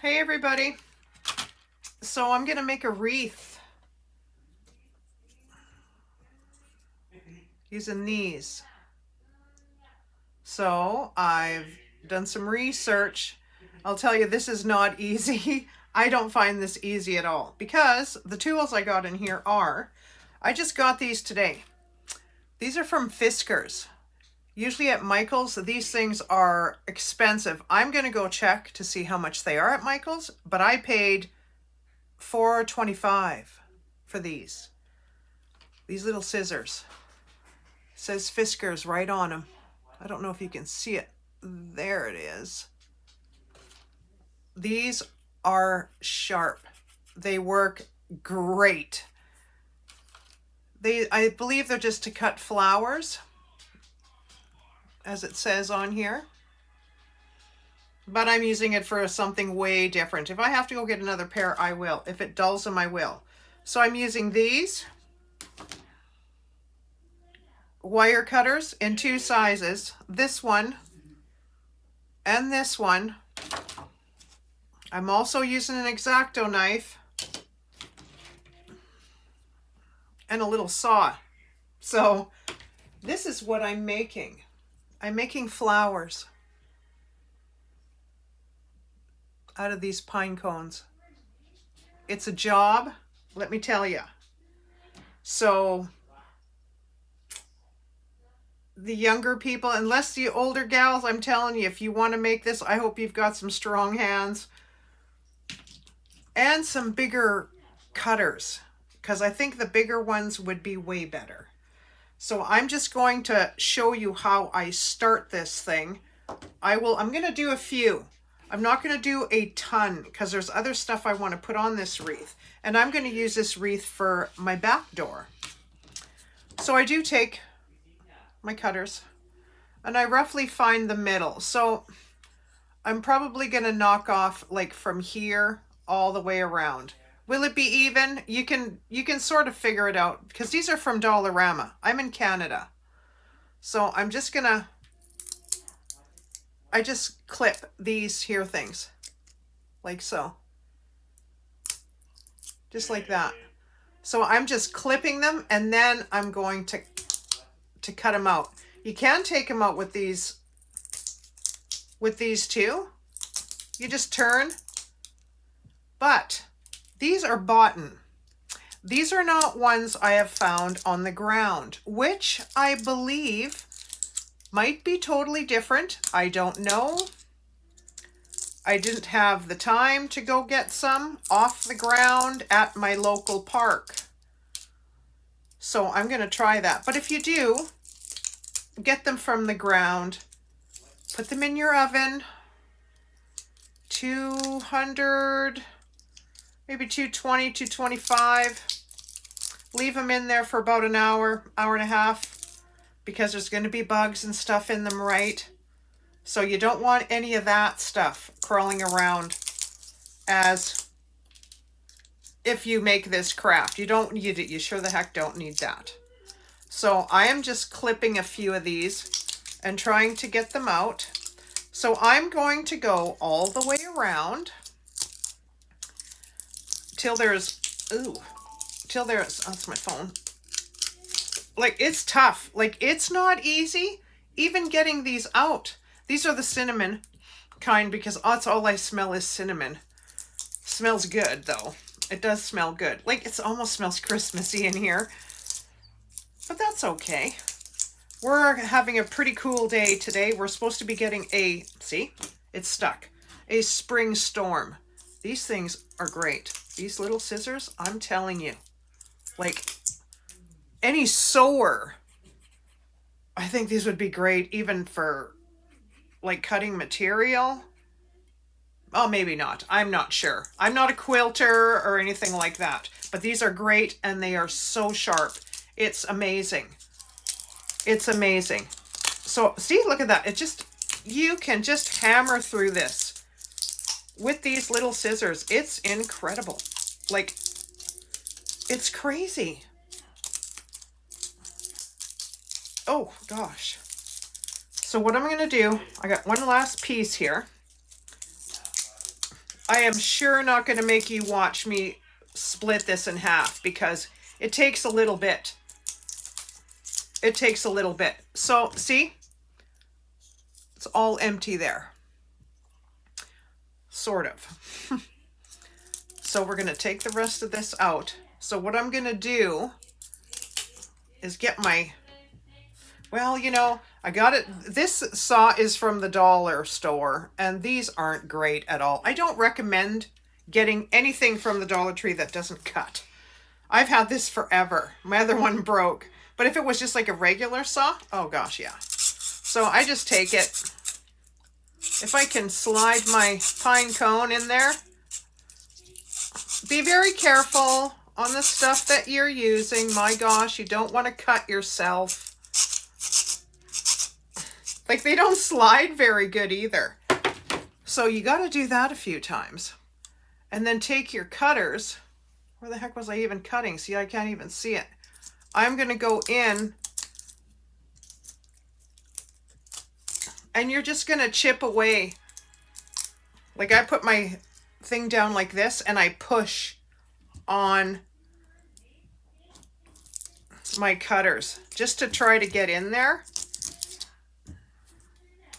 Hey everybody. So I'm going to make a wreath using these. So I've done some research. I'll tell you, this is not easy. I don't find this easy at all because the tools I got in here I just got these today. These are from Fiskars. Usually at Michael's, these things are expensive. I'm going to go check to see how much they are at Michael's, but I paid $4.25 for these little scissors. It says Fiskars right on them. I don't know if you can see it. There it is. These are sharp. They work great. I believe they're just to cut flowers, as it says on here. But I'm using it for something way different. If I have to go get another pair, I will. If it dulls them, I will. So I'm using these wire cutters in two sizes. This one and this one. I'm also using an X-Acto knife and a little saw. So this is what I'm making. I'm making flowers out of these pine cones. It's a job, let me tell you. So the younger people, unless the older gals, I'm telling you, if you want to make this, I hope you've got some strong hands and some bigger cutters, because I think the bigger ones would be way better. So I'm just going to show you how I start this thing. I'm going to do a few. I'm not going to do a ton because there's other stuff I want to put on this wreath. And I'm going to use this wreath for my back door. So I do take my cutters and I roughly find the middle. So I'm probably going to knock off like from here all the way around. Will it be even? You can sort of figure it out because these are from Dollarama. I'm in Canada. So I'm just gonna, I just clip these here things like so. Just like that. So I'm just clipping them and then I'm going to cut them out. You can take them out with these too. You just turn. But these are boughten. These are not ones I have found on the ground, which I believe might be totally different. I don't know. I didn't have the time to go get some off the ground at my local park. So I'm going to try that. But if you do, get them from the ground. Put them in your oven. 200, maybe 220, 225. Leave them in there for about an hour, hour and a half, because there's going to be bugs and stuff in them, right? So you don't want any of that stuff crawling around as if you make this craft. You don't need it. You sure the heck don't need that. So I am just clipping a few of these and trying to get them out. So I'm going to go all the way around till there's, that's my phone. Like, it's tough. Like, it's not easy even getting these out. These are the cinnamon kind because that's all I smell is cinnamon. Smells good though. It does smell good. Like, it almost smells Christmassy in here. But that's okay. We're having a pretty cool day today. We're supposed to be getting see, it's stuck, a spring storm. These things are great. These little scissors, I'm telling you, like any sewer, I think these would be great even for like cutting material. Oh, maybe not. I'm not sure. I'm not a quilter or anything like that, but these are great and they are so sharp. It's amazing. It's amazing. So see, look at that. You can just hammer through this with these little scissors. It's incredible. Like, it's crazy. Oh gosh. So what I'm going to do, I got one last piece here. I am sure not going to make you watch me split this in half because it takes a little bit. It takes a little bit. So see, it's all empty there. Sort of. So we're going to take the rest of this out. So what I'm going to do is get my, well, you know, I got it. This saw is from the dollar store, and these aren't great at all. I don't recommend getting anything from the Dollar Tree that doesn't cut. I've had this forever. My other one broke. But if it was just like a regular saw, oh gosh, yeah. So I just take it. If I can slide my pine cone in there, be very careful on the stuff that you're using. My gosh, you don't want to cut yourself. Like, they don't slide very good either. So you got to do that a few times. And then take your cutters. Where the heck was I even cutting? See, I can't even see it. I'm going to go in. And you're just going to chip away. Like, I put my thing down like this and I push on my cutters just to try to get in there.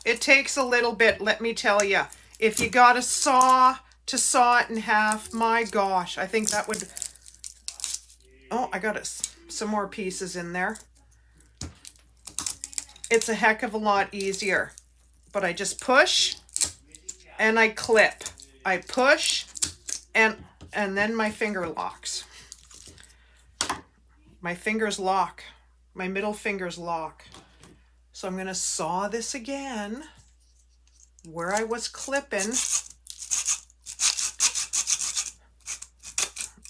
It takes a little bit, let me tell you. If you got a saw to saw it in half, my gosh, I think that would... Oh, I got some more pieces in there. It's a heck of a lot easier. But I just push and I clip. I push and then my finger locks. My fingers lock. My middle fingers lock. So I'm going to saw this again where I was clipping.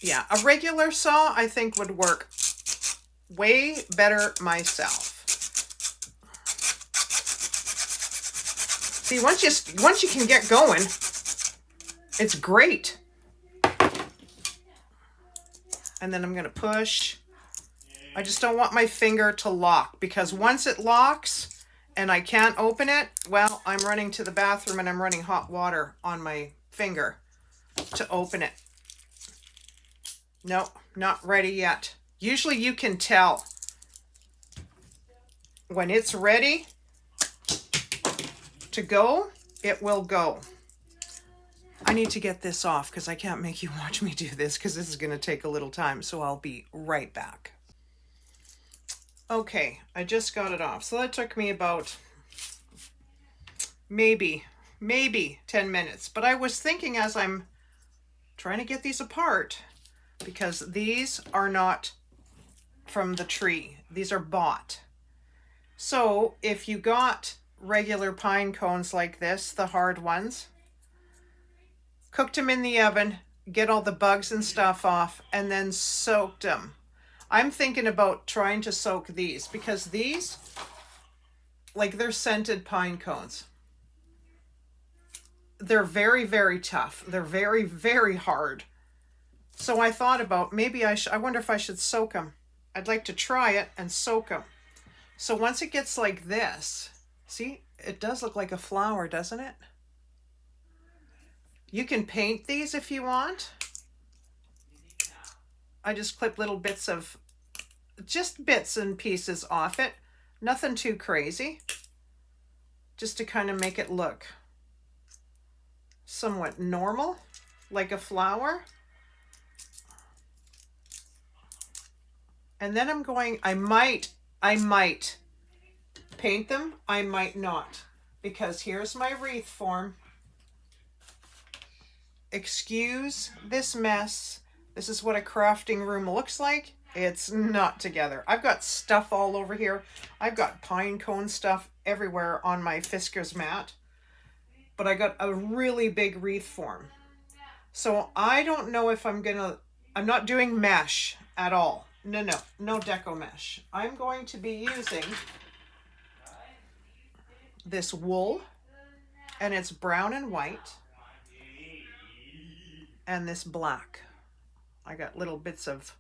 Yeah, a regular saw I think would work way better myself. See, once you can get going, it's great. And then I'm going to push. I just don't want my finger to lock, because once it locks and I can't open it, well, I'm running to the bathroom and I'm running hot water on my finger to open it. Nope, not ready yet. Usually you can tell when it's ready to go, it will go. I need to get this off because I can't make you watch me do this because this is going to take a little time, so I'll be right back. Okay, I just got it off. So that took me about maybe 10 minutes. But I was thinking as I'm trying to get these apart, because these are not from the tree. These are bought. So if you got regular pine cones like this, the hard ones, cooked them in the oven, get all the bugs and stuff off, and then soaked them. I'm thinking about trying to soak these, because these, like, they're scented pine cones. They're very, very tough. They're very, very hard. So I thought about maybe I wonder if I should soak them. I'd like to try it and soak them. So once it gets like this, see, it does look like a flower, doesn't it? You can paint these if you want. I just clip little bits of, just bits and pieces off it. Nothing too crazy. Just to kind of make it look somewhat normal, like a flower. And then I'm going, I might paint them. I might not, because here's my wreath form. Excuse this mess. This is what a crafting room looks like. It's not together. I've got stuff all over here. I've got pine cone stuff everywhere on my Fisker's mat. But I got a really big wreath form. So I don't know if I'm not doing mesh at all. No deco mesh. I'm going to be using this wool, and it's brown and white, and this black. I got little bits of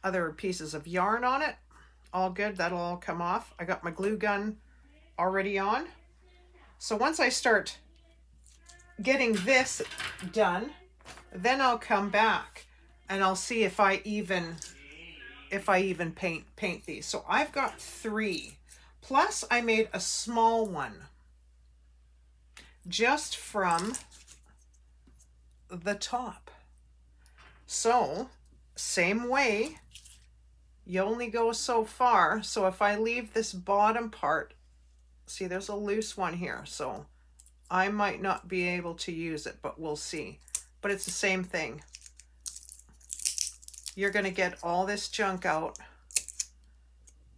other pieces of yarn on it. All good. That'll all come off. I got my glue gun already on. So once I start getting this done, then I'll come back and I'll see if I even paint these. So I've got 3. Plus I made a small one just from the top. So same way, you only go so far. So if I leave this bottom part, see there's a loose one here, so I might not be able to use it, but we'll see. But it's the same thing. You're going to get all this junk out,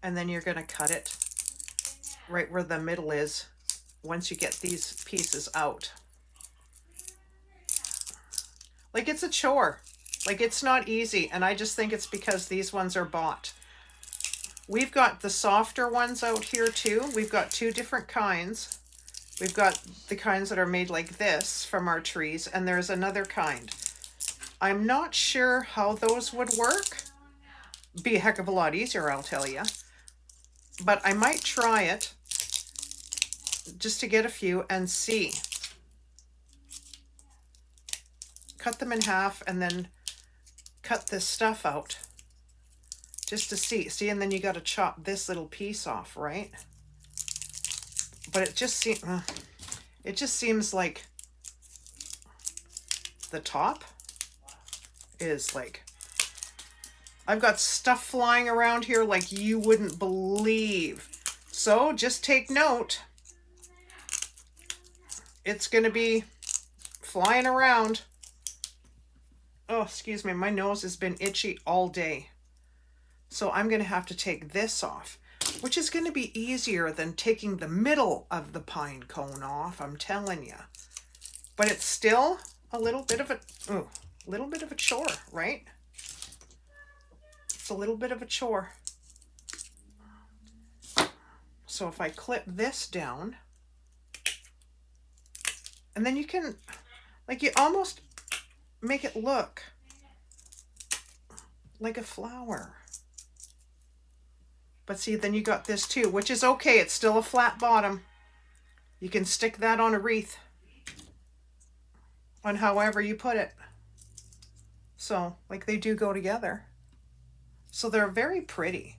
and then you're going to cut it right where the middle is once you get these pieces out. Like, it's a chore. Like, it's not easy, and I just think it's because these ones are bought. We've got the softer ones out here too. We've got 2 different kinds. We've got the kinds that are made like this from our trees, and there's another kind. I'm not sure how those would work. Be a heck of a lot easier, I'll tell you. But I might try it just to get a few and see. Cut them in half and then cut this stuff out just to see. See, and then you got to chop this little piece off, right? But it just seems like the top is like, I've got stuff flying around here like you wouldn't believe. So just take note. It's going to be flying around. Oh, excuse me. My nose has been itchy all day. So I'm going to have to take this off, which is going to be easier than taking the middle of the pine cone off, I'm telling you. But it's still a little bit of a chore, right? It's a little bit of a chore. So if I clip this down, and then you can, like, you almost make it look like a flower. But see, then you got this too, which is okay. It's still a flat bottom. You can stick that on a wreath, on however you put it. So, like, they do go together. So they're very pretty.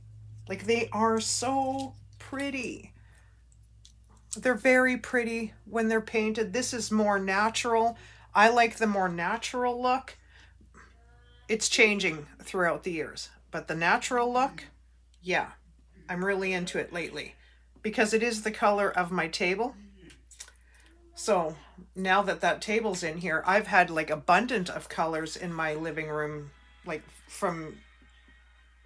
Like, they are so pretty. They're very pretty when they're painted. This is more natural. I like the more natural look. It's changing throughout the years. But the natural look, yeah, I'm really into it lately. Because it is the color of my table. So now that that table's in here, I've had like abundant of colors in my living room, like from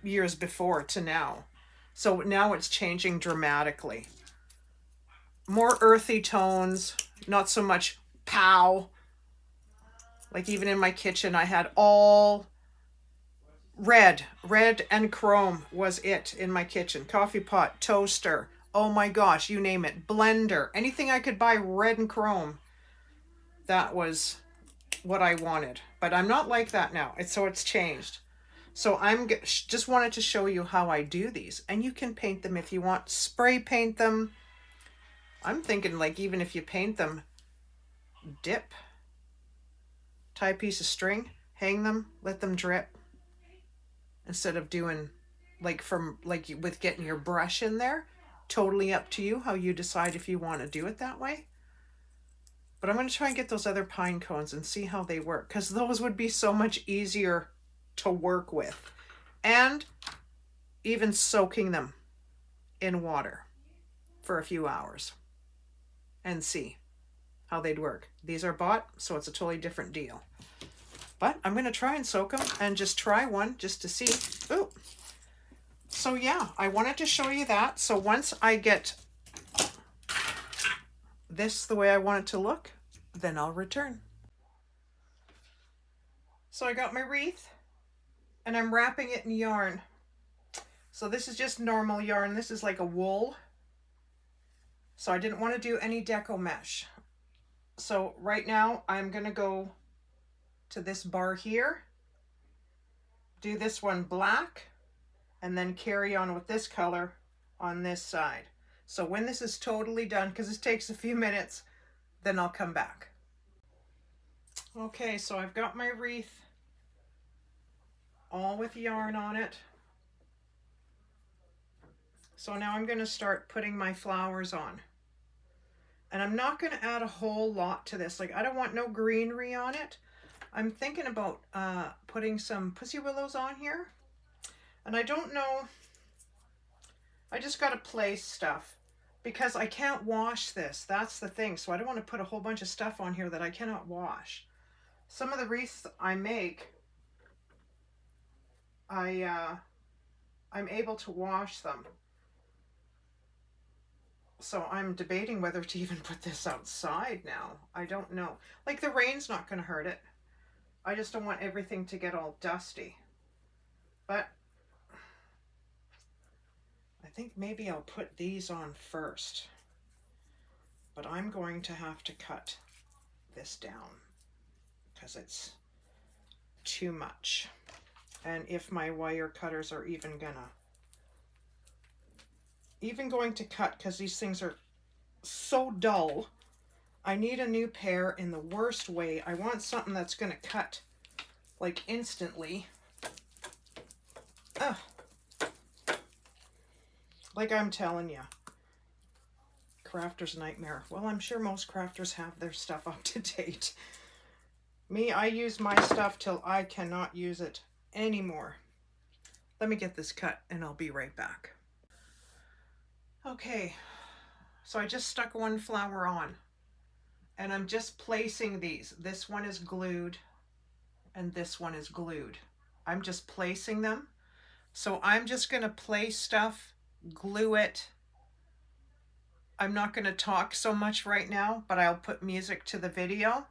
years before to now. So now it's changing dramatically. More earthy tones, not so much pow. Like even in my kitchen, I had all red and chrome was it in my kitchen. Coffee pot, toaster, oh my gosh, you name it. Blender, anything I could buy red and chrome. That was what I wanted. But I'm not like that now. So it's changed. So I'm just wanted to show you how I do these. And you can paint them if you want. Spray paint them. I'm thinking like even if you paint them, dip. Tie a piece of string, hang them, let them drip. Instead of doing like with getting your brush in there. Totally up to you how you decide if you want to do it that way. But I'm going to try and get those other pine cones and see how they work. Because those would be so much easier to work with. And even soaking them in water for a few hours. And see how they'd work. These are bought, so it's a totally different deal. But I'm going to try and soak them and just try one just to see. Ooh. So yeah, I wanted to show you that. So once I get this the way I want it to look, then I'll return. So I got my wreath and I'm wrapping it in yarn. So this is just normal yarn. This is like a wool. So I didn't want to do any deco mesh. So right now I'm going to go to this bar here, do this one black, and then carry on with this color on this side. So when this is totally done, because this takes a few minutes, then I'll come back. Okay, so I've got my wreath all with yarn on it. So now I'm going to start putting my flowers on. And I'm not going to add a whole lot to this. Like, I don't want no greenery on it. I'm thinking about putting some pussy willows on here. And I don't know, I just got to place stuff because I can't wash this. That's the thing. So I don't want to put a whole bunch of stuff on here that I cannot wash. Some of the wreaths I make, I'm able to wash them. So I'm debating whether to even put this outside now. I don't know. Like, the rain's not going to hurt it. I just don't want everything to get all dusty. But I think maybe I'll put these on first. But I'm going to have to cut this down because it's too much. And if my wire cutters are even going to cut, because these things are so dull. I need a new pair in the worst way. I want something that's going to cut like instantly. Ugh. Like I'm telling you, crafter's nightmare. Well, I'm sure most crafters have their stuff up to date. Me, I use my stuff till I cannot use it anymore. Let me get this cut and I'll be right back. Okay, so I just stuck one flower on and I'm just placing these. This one is glued and this one is glued. I'm just placing them. So I'm just going to place stuff, glue it. I'm not going to talk so much right now, but I'll put music to the video.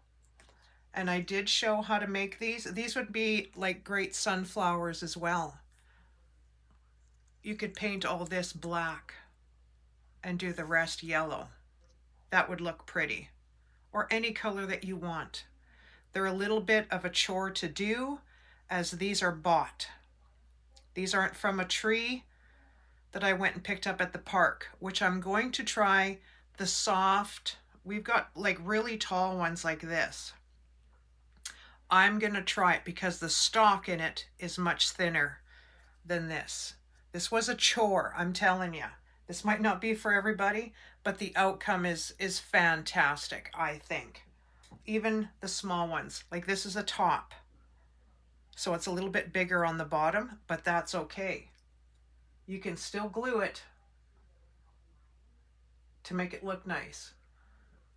And I did show how to make these. These would be like great sunflowers as well. You could paint all this black and do the rest yellow. That would look pretty. Or any color that you want. They're a little bit of a chore to do as these are bought. These aren't from a tree that I went and picked up at the park, which I'm going to try the soft. We've got like really tall ones like this. I'm going to try it because the stalk in it is much thinner than this. This was a chore, I'm telling you. This might not be for everybody, but the outcome is fantastic, I think. Even the small ones, like this is a top. So it's a little bit bigger on the bottom, but that's okay. You can still glue it to make it look nice.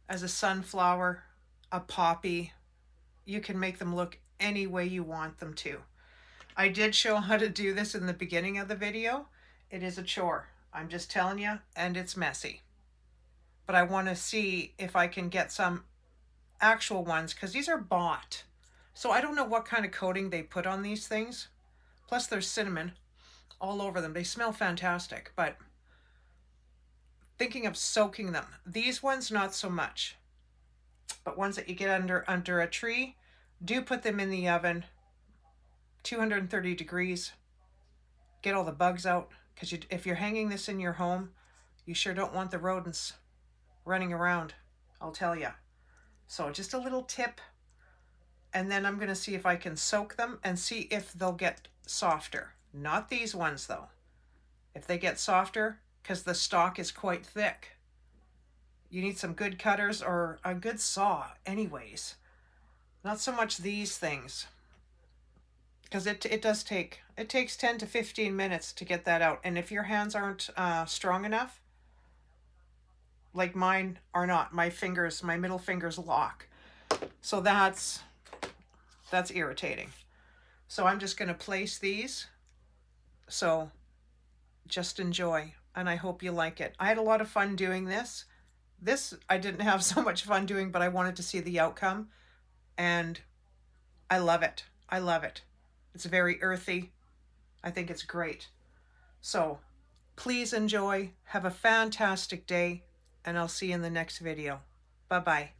As a sunflower, a poppy, you can make them look any way you want them to. I did show how to do this in the beginning of the video. It is a chore. I'm just telling you, and it's messy. But I want to see if I can get some actual ones, because these are bought. So I don't know what kind of coating they put on these things. Plus there's cinnamon all over them. They smell fantastic, but thinking of soaking them. These ones, not so much. But ones that you get under a tree, do put them in the oven, 230 degrees. Get all the bugs out, because if you're hanging this in your home, you sure don't want the rodents running around, I'll tell you. So just a little tip, and then I'm going to see if I can soak them and see if they'll get softer. Not these ones though. If they get softer, because the stalk is quite thick. You need some good cutters or a good saw anyways. Not so much these things. Because it takes 10 to 15 minutes to get that out. And if your hands aren't strong enough, like mine are not, my middle fingers lock. So that's irritating. So I'm just going to place these. So just enjoy, and I hope you like it. I had a lot of fun doing this. This I didn't have so much fun doing, but I wanted to see the outcome, and I love it. I love it. It's very earthy. I think it's great. So please enjoy. Have a fantastic day, and I'll see you in the next video. Bye-bye.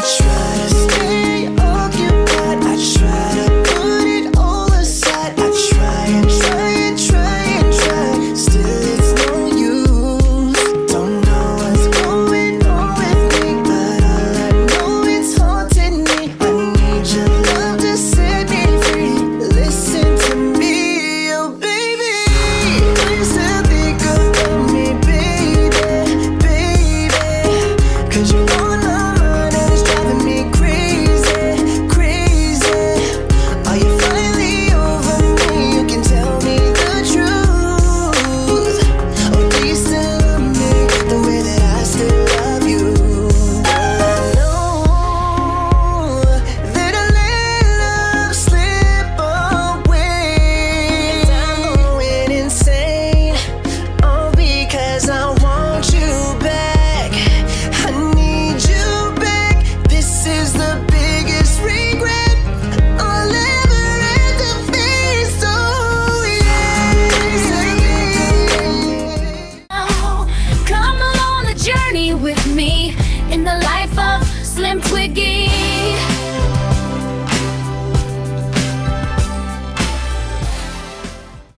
try to stay occupied, I try to put it all aside, I try and try and try and try, still it's no use. Don't know what's going on with me, but all I know it's haunting me. I need your love to set me free. Listen to me, oh baby. Please think about me, baby, baby. 'Cause you're on my mind and it's driving me crazy, crazy. Are you finally over me? You can tell me the truth. Or do you still love me the way that I still love you? I know that I let love slip away, and I'm going insane, all because I want you back. I need you back. This is the biggest regret I'll ever have to face. Oh yeah. Come along the journey with me in the life of Slim Twiggy.